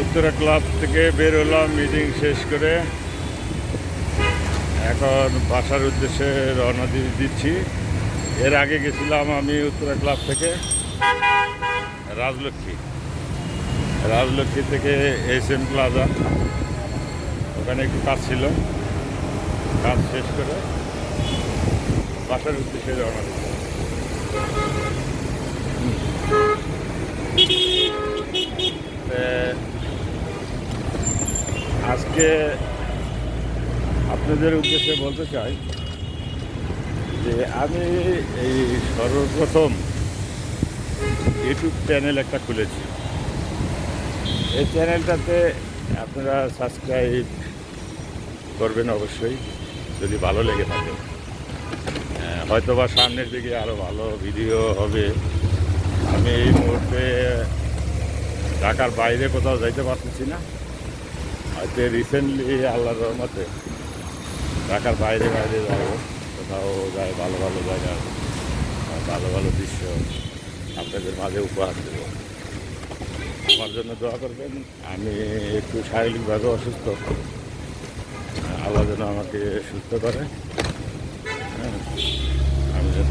Uttara club থেকে বের হলাম মিটিং শেষ করে। এখন বাসার উদ্দেশ্যে রওনা দিচ্ছি। এর আগে গেছিলাম আমি উত্তরা ক্লাব থেকে রাজলক্ষ্মী থেকে SM প্লাজা, ওখানে একটু কাজ ছিল, কাজ শেষ করে বাসার উদ্দেশ্যে রওনা দিচ্ছি। আজকে আপনাদের উদ্দেশ্যে বলতে চাই যে আমি এই সর্বপ্রথম ইউটিউব চ্যানেল একটা খুলেছি। এই চ্যানেলটাতে আপনারা সাবস্ক্রাইব করবেন অবশ্যই, যদি ভালো লেগে থাকে। হয়তো বা সামনের দিকে আরও ভালো ভিডিও হবে। আমি এই মুহূর্তে ঢাকার বাইরে কোথাও যাইতে পারতেছি না। হয়তো রিসেন্টলি আল্লাহর রহমতে ঢাকার বাইরে যাবো, কোথাও যায় ভালো ভালো জায়গা, ভালো ভালো দৃশ্য আপনাদের মাঝে উপহার দেব। আমার জন্য দোয়া করবেন। আমি একটু শারীরিকভাবে অসুস্থ, আল্লাহ যেন আমাকে সুস্থ করে, আমি যেন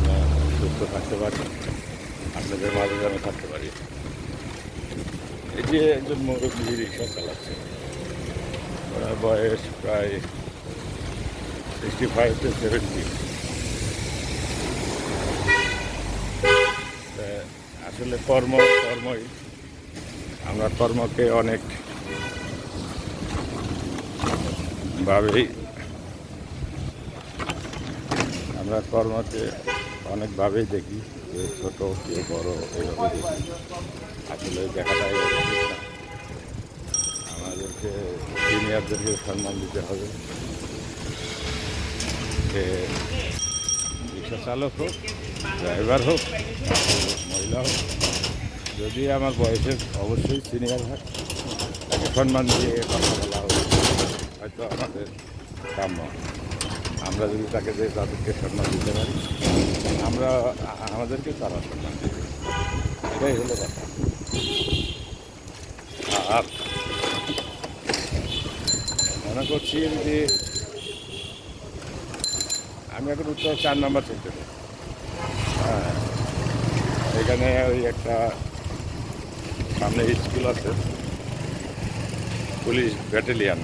সুস্থ থাকতে পারি, আপনাদের মাঝে যেন থাকতে পারি। এই যে একজন মুরব্বী রিক্সা চালাচ্ছে, ওনার বয়স প্রায় 65 to 70। আসলে কর্মই আমরা কর্মকে অনেকভাবেই দেখি, যে ছোটো কেউ বড় এইভাবে দেখি। আসলে দেখাটা ঠিক না। আমাদেরকে সিনিয়রদেরকে সম্মান দিতে হবে। সে রিক্সা চালক হোক, ড্রাইভার হোক, মহিলা হোক, যদি আমার বয়সের অবশ্যই সিনিয়র হয়, তাকে সম্মান দিয়ে কথা বলা হবে, হয়তো আমাদের কাম্য। আমরা যদি তাদেরকে সম্মান দিতে পারি, আমাদেরকে তারা সম্মান দেবে, এটাই হলো কথা। আর মনে করছি যে আমি এখন উত্তর 4 নম্বর সেক্টরে, এখানে ওই একটা সামনে স্কুল আছে, পুলিশ ব্যাটালিয়ান,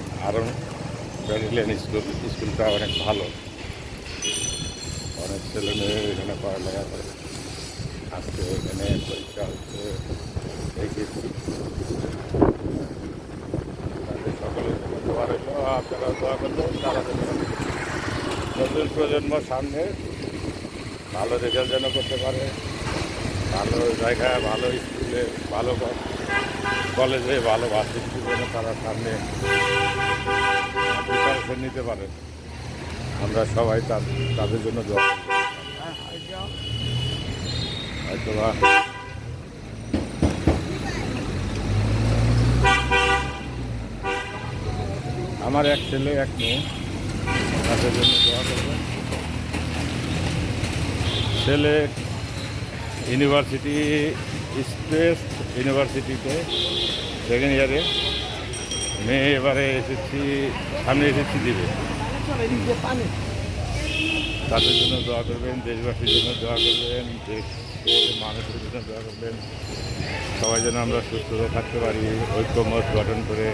ব্যাটালিয়ান স্কুলটা অনেক ভালো, অনেক ছেলে মেয়ে এখানে পড়ালেখা করে। আজকে এখানে পরীক্ষা হচ্ছে, তাদের সকলের জন্য দোয়া রইল। আপনারা দোয়া করবেন, তারা নতুন প্রজন্ম সামনে ভালো রেজাল্ট যেন করতে পারে, ভালো জায়গায়, ভালো স্কুলে, ভালো কলেজে, ভালো ভার্সিটিতে যেন তারা সামনে প্রিপারেশন নিতে পারে। আমরা সবাই তাদের জন্য দোয়া করব। হয়তো আমার এক ছেলে এক মেয়ে, তাদের জন্য দোয়া করবেন। ছেলে স্পেস ইউনিভার্সিটিতে সেকেন্ড ইয়ারে, মেয়ে এবারে সামনে এসেছি দিবে। তাদের জন্য দোয়া করবেন, দেশবাসীর জন্য দোয়া করবেন, দেশের মানুষের জন্য দোয়া করবেন। সবাই যেন আমরা সুস্থ থাকতে পারি, ঐক্যমত গঠন করে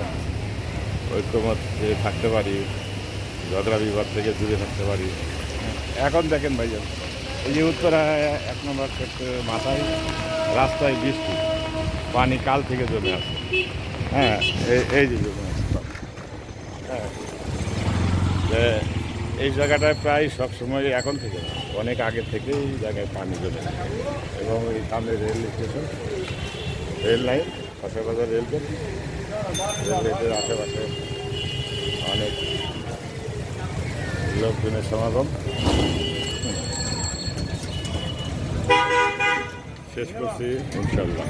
থাকতে পারি, ঝগড়া বিবাদ থেকে দূরে থাকতে পারি। এখন দেখেন ভাইজান, এই যে উত্তরা 1 নম্বর সেক্টরের মাথায় রাস্তায় বৃষ্টি, পানি কাল থেকে জমে আছে। এই যে জমে আছে। এই জায়গাটায় প্রায় সবসময়, এখন থেকে না, অনেক আগে থেকেই এই জায়গায় পানি জমে থাকে। এবং এই সামনে rail station, rail line, Kasaibazar rail gate, রেলগেটের আশেপাশে অনেক লোকজনের সমাগম। শেষ করছি ইনশাল্লাহ।